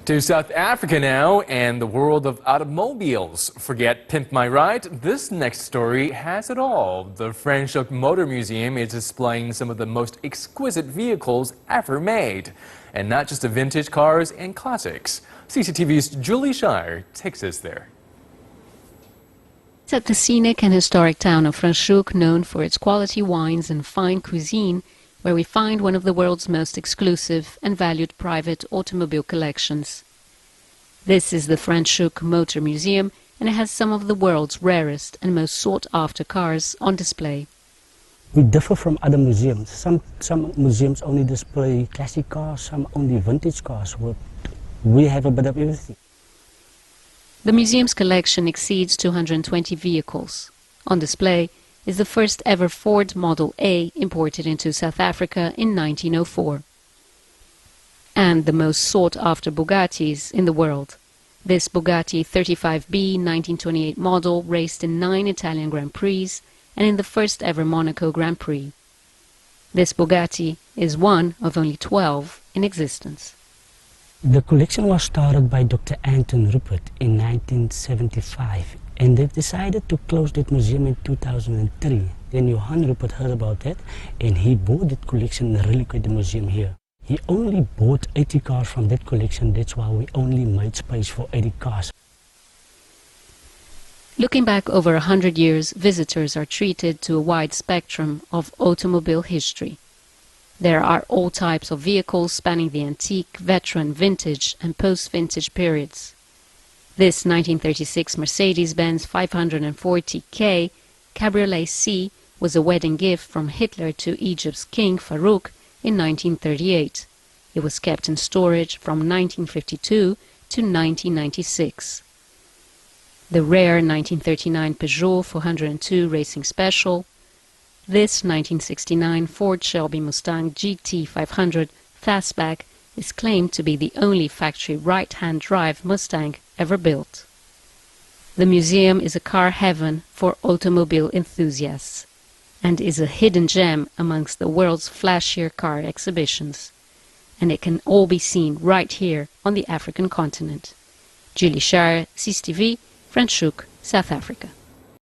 To South Africa now and the world of automobiles. Forget Pimp My Ride. This next story has it all. The Franschhoek Motor Museum is displaying some of the most exquisite vehicles ever made. And not just the vintage cars and classics. CCTV's Julie Shire takes us there. It's at the scenic and historic town of Franschhoek, known for its quality wines and fine cuisine, where we find one of the world's most exclusive and valued private automobile collections. This is the Franschhoek Motor Museum, and it has some of the world's rarest and most sought-after cars on display. We differ from other museums. Some museums only display classic cars, some only vintage cars. We have a bit of everything. The museum's collection exceeds 220 vehicles. On display is the first ever Ford Model A imported into South Africa in 1904. And the most sought-after Bugattis in the world. This Bugatti 35B 1928 model raced in 9 Italian Grand Prix and in the first ever Monaco Grand Prix. This Bugatti is one of only 12 in existence. The collection was started by Dr. Anton Rupert in 1975, and they decided to close that museum in 2003. Then Johan Rupert heard about that, and he bought that collection and relocated the museum here. He only bought 80 cars from that collection. That's why we only made space for 80 cars. Looking back over 100 years, visitors are treated to a wide spectrum of automobile history. There are all types of vehicles spanning the antique, veteran, vintage and post-vintage periods. This 1936 Mercedes-Benz 540K Cabriolet C was a wedding gift from Hitler to Egypt's King Farouk in 1938. It was kept in storage from 1952 to 1996. The rare 1939 Peugeot 402 Racing Special. This 1969 Ford Shelby Mustang GT 500 Fastback is claimed to be the only factory right-hand drive Mustang ever built. The museum is a car heaven for automobile enthusiasts and is a hidden gem amongst the world's flashier car exhibitions. And it can all be seen right here on the African continent. Julie Shire, CCTV, Franschhoek, South Africa.